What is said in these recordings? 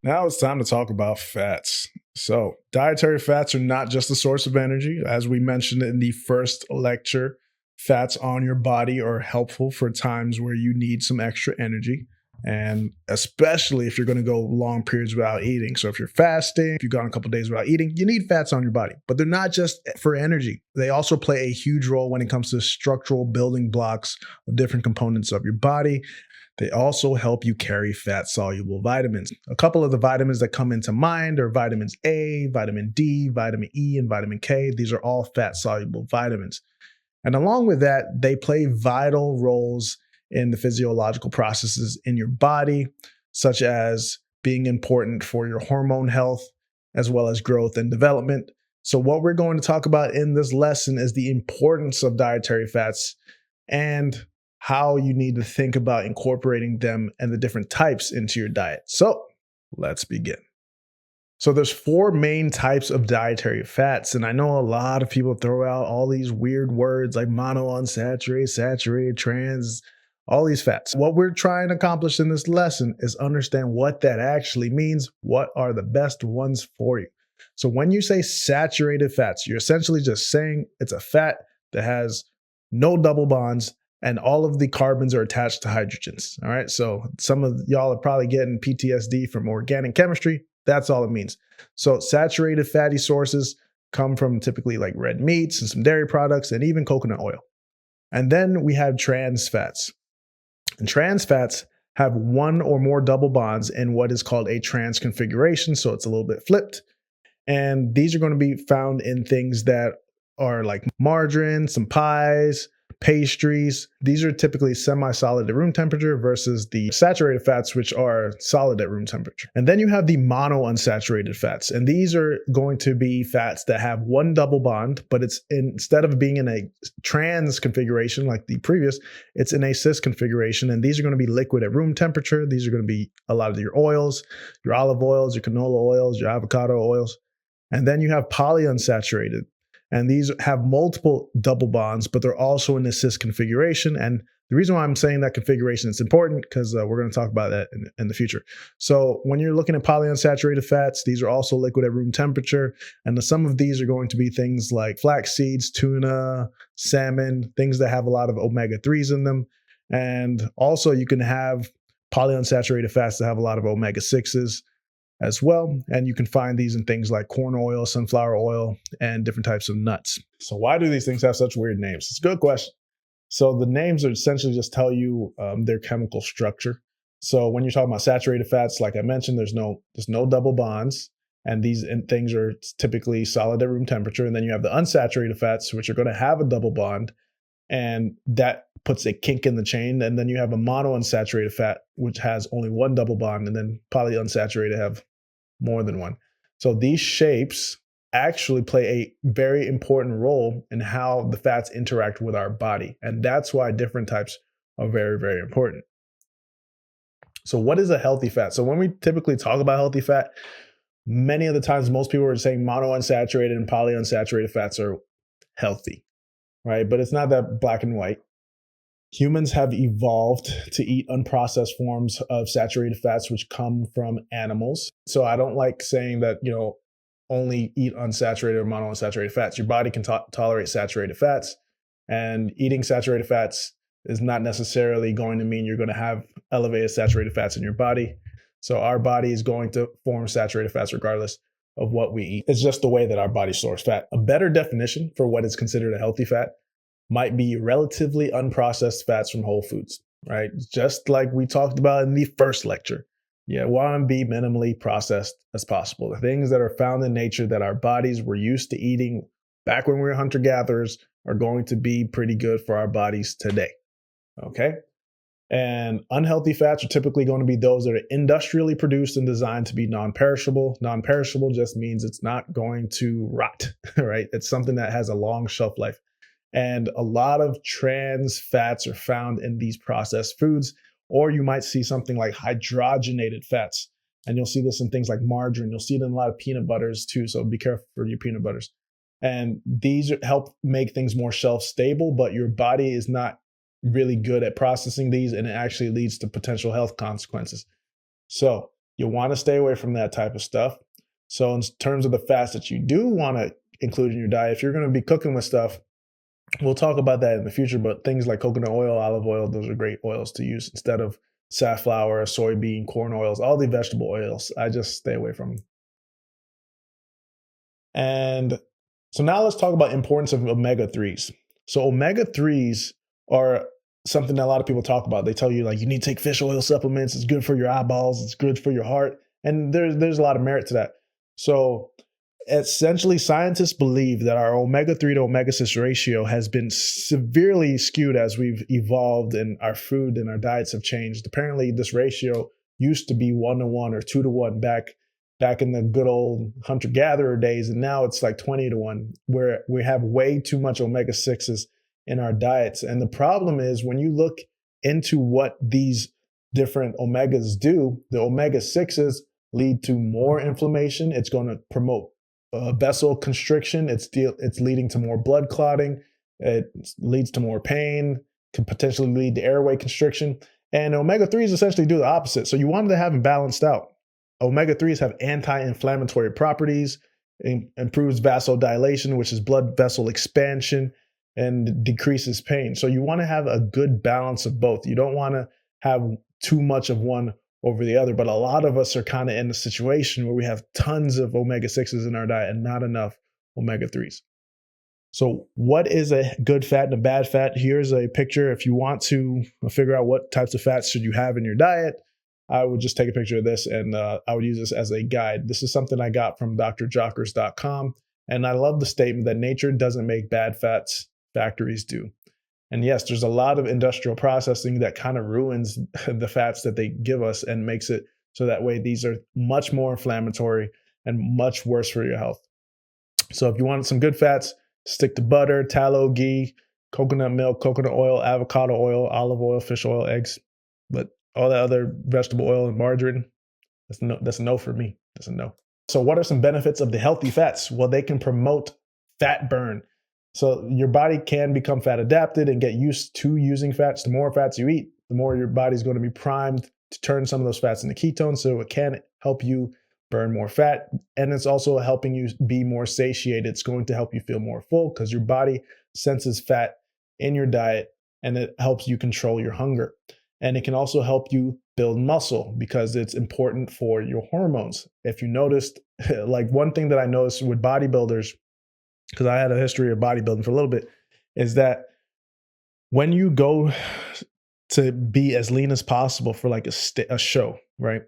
Now it's time to talk about fats. So, dietary fats are not just a source of energy. As we mentioned in the first lecture, fats on your body are helpful for times where you need some extra energy. And especially if you're going to go long periods without eating. So, if you're fasting, if you've gone a couple days without eating, you need fats on your body. But they're not just for energy, they also play a huge role when it comes to structural building blocks of different components of your body. They also help you carry fat-soluble vitamins. A couple of the vitamins that come into mind are vitamins A, vitamin D, vitamin E, and vitamin K. These are all fat-soluble vitamins. And along with that, they play vital roles in the physiological processes in your body, such as being important for your hormone health, as well as growth and development. So what we're going to talk about in this lesson is the importance of dietary fats and how you need to think about incorporating them and the different types into your diet. So let's begin. So there's four main types of dietary fats. And I know a lot of people throw out all these weird words like monounsaturated, saturated, trans, all these fats. What we're trying to accomplish in this lesson is understand what that actually means. What are the best ones for you? So when you say saturated fats, you're essentially just saying it's a fat that has no double bonds and all of the carbons are attached to hydrogens. All right. So some of y'all are probably getting PTSD from organic chemistry. That's all it means. So saturated fatty sources come from typically like red meats and some dairy products and even coconut oil. And then we have trans fats. And trans fats have one or more double bonds in what is called a trans configuration. So it's a little bit flipped. And these are going to be found in things that are like margarine, some pies, pastries. These are typically semi-solid at room temperature versus the saturated fats, which are solid at room temperature. And then you have the monounsaturated fats. And these are going to be fats that have one double bond, but it's instead of being in a trans configuration like the previous, it's in a cis configuration. And these are going to be liquid at room temperature. These are going to be a lot of your oils, your olive oils, your canola oils, your avocado oils. And then you have polyunsaturated. And these have multiple double bonds, but they're also in the cis configuration. And the reason why I'm saying that configuration is important because we're going to talk about that in the future. So when you're looking at polyunsaturated fats, these are also liquid at room temperature. And some of these are going to be things like flax seeds, tuna, salmon, things that have a lot of omega-3s in them. And also you can have polyunsaturated fats that have a lot of omega-6s as well. And you can find these in things like corn oil, sunflower oil, and different types of nuts. So why do these things have such weird names? It's a good question. So the names are essentially just tell you their chemical structure. So when you're talking about saturated fats, like I mentioned, there's no double bonds. And these things are typically solid at room temperature. And then you have the unsaturated fats, which are going to have a double bond. And that puts a kink in the chain. And then you have a monounsaturated fat, which has only one double bond. And then polyunsaturated have more than one. So these shapes actually play a very important role in how the fats interact with our body. And that's why different types are very, very important. So what is a healthy fat? So when we typically talk about healthy fat, many of the times most people are saying monounsaturated and polyunsaturated fats are healthy, right? But it's not that black and white. Humans have evolved to eat unprocessed forms of saturated fats, which come from animals. So I don't like saying that, only eat unsaturated or monounsaturated fats. Your body can tolerate saturated fats, and eating saturated fats is not necessarily going to mean you're going to have elevated saturated fats in your body. So our body is going to form saturated fats regardless of what we eat. It's just the way that our body stores fat. A better definition for what is considered a healthy fat might be relatively unprocessed fats from whole foods, right? Just like we talked about in the first lecture. Yeah, we want to be minimally processed as possible. The things that are found in nature that our bodies were used to eating back when we were hunter-gatherers are going to be pretty good for our bodies today, okay? And unhealthy fats are typically going to be those that are industrially produced and designed to be non-perishable. Non-perishable just means it's not going to rot, right? It's something that has a long shelf life. And a lot of trans fats are found in these processed foods, or you might see something like hydrogenated fats. And you'll see this in things like margarine. You'll see it in a lot of peanut butters too. So be careful for your peanut butters. And these help make things more shelf stable, but your body is not really good at processing these, and it actually leads to potential health consequences. So You'll want to stay away from that type of stuff. So in terms of the fats that you do want to include in your diet, if you're going to be cooking with stuff, we'll talk about that in the future, but things like coconut oil, olive oil, those are great oils to use instead of safflower, soybean, corn oils, all the vegetable oils. I just stay away from them. And so now let's talk about importance of omega-3s. So omega-3s are something that a lot of people talk about. They tell you like you need to take fish oil supplements. It's good for your eyeballs. It's good for your heart. And there's a lot of merit to that. So essentially, scientists believe that our omega-3 to omega-6 ratio has been severely skewed as we've evolved and our food and our diets have changed. Apparently, this ratio used to be 1-to-1 or 2-to-1 back in the good old hunter-gatherer days, and now it's like 20-to-1, where we have way too much omega-6s in our diets. And the problem is when you look into what these different omegas do, the omega-6s lead to more inflammation. It's going to promote vessel constriction. It's leading to more blood clotting. It leads to more pain, can potentially lead to airway constriction. And omega-3s essentially do the opposite. So you wanted to have them balanced out. Omega-3s have anti-inflammatory properties, improves vasodilation, which is blood vessel expansion, and decreases pain. So you want to have a good balance of both. You don't want to have too much of one over the other, but a lot of us are kind of in a situation where we have tons of omega-6s in our diet and not enough omega-3s. So what is a good fat and a bad fat? Here's a picture. If you want to figure out what types of fats should you have in your diet, I would just take a picture of this and I would use this as a guide. This is something I got from drjockers.com. And I love the statement that nature doesn't make bad fats, factories do. And yes, there's a lot of industrial processing that kind of ruins the fats that they give us and makes it so that way these are much more inflammatory and much worse for your health. So if you want some good fats, stick to butter, tallow, ghee, coconut milk, coconut oil, avocado oil, olive oil, fish oil, eggs. But all that other vegetable oil and margarine, that's a no for me. That's a no. So what are some benefits of the healthy fats? Well, they can promote fat burn. So your body can become fat adapted and get used to using fats. The more fats you eat, the more your body's going to be primed to turn some of those fats into ketones. So it can help you burn more fat. And it's also helping you be more satiated. It's going to help you feel more full because your body senses fat in your diet and it helps you control your hunger. And it can also help you build muscle because it's important for your hormones. If you noticed, like one thing that I noticed with bodybuilders, because I had a history of bodybuilding for a little bit, is that when you go to be as lean as possible for like a show, right?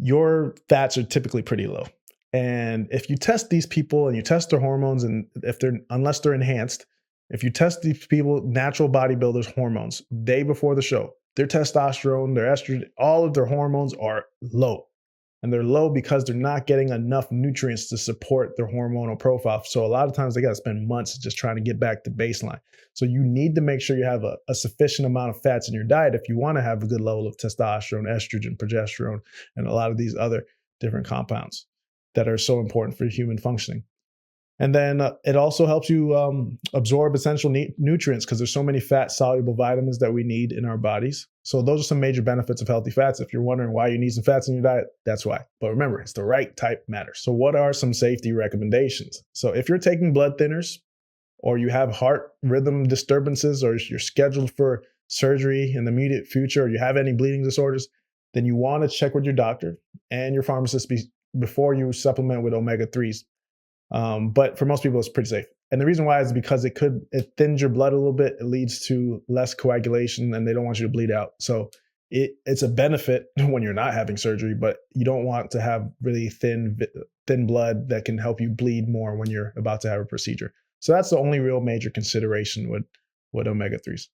Your fats are typically pretty low. And if you test these people and you test their hormones, and unless they're enhanced, if you test these people, natural bodybuilders' hormones, day before the show, their testosterone, their estrogen, all of their hormones are low. And they're low because they're not getting enough nutrients to support their hormonal profile. So a lot of times they got to spend months just trying to get back to baseline. So you need to make sure you have a sufficient amount of fats in your diet if you want to have a good level of testosterone, estrogen, progesterone, and a lot of these other different compounds that are so important for human functioning. And then it also helps you absorb essential nutrients because there's so many fat-soluble vitamins that we need in our bodies. So those are some major benefits of healthy fats. If you're wondering why you need some fats in your diet, that's why. But remember, it's the right type matters. So what are some safety recommendations? So if you're taking blood thinners or you have heart rhythm disturbances or you're scheduled for surgery in the immediate future or you have any bleeding disorders, then you want to check with your doctor and your pharmacist before you supplement with omega-3s. But for most people, it's pretty safe. And the reason why is because it thins your blood a little bit. It leads to less coagulation and they don't want you to bleed out. So it's a benefit when you're not having surgery, but you don't want to have really thin blood that can help you bleed more when you're about to have a procedure. So that's the only real major consideration with omega-3s.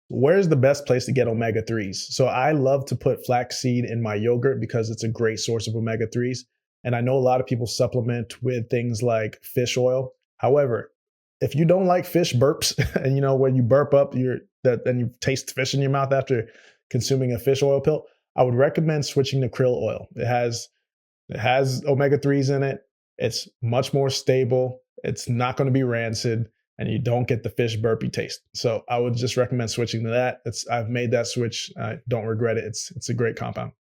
Where's the best place to get omega-3s? So I love to put flaxseed in my yogurt because it's a great source of omega-3s. And I know a lot of people supplement with things like fish oil. However, if you don't like fish burps, and when you burp up, and you taste fish in your mouth after consuming a fish oil pill, I would recommend switching to krill oil. It has omega-3s in it. It's much more stable. It's not going to be rancid, and you don't get the fish burpy taste. So I would just recommend switching to that. I've made that switch. I don't regret it. It's a great compound.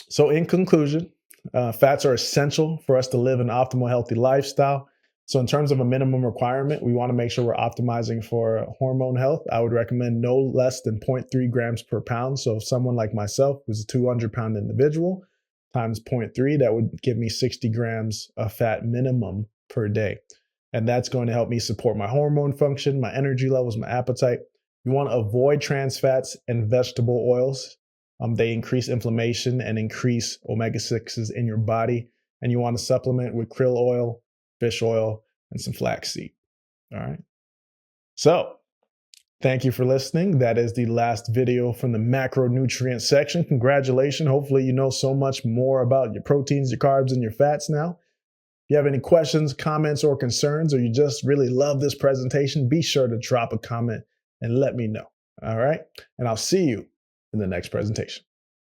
So in conclusion, fats are essential for us to live an optimal healthy lifestyle. So in terms of a minimum requirement, we want to make sure we're optimizing for hormone health. I would recommend no less than 0.3 grams per pound. So if someone like myself who's a 200-pound individual times 0.3, that would give me 60 grams of fat minimum per day. And that's going to help me support my hormone function, my energy levels, my appetite. You want to avoid trans fats and vegetable oils. They increase inflammation and increase omega-6s in your body. And you want to supplement with krill oil, fish oil, and some flaxseed. All right. So thank you for listening. That is the last video from the macronutrient section. Congratulations. Hopefully you know so much more about your proteins, your carbs, and your fats now. If you have any questions, comments, or concerns, or you just really love this presentation, be sure to drop a comment and let me know. All right. And I'll see you in the next presentation.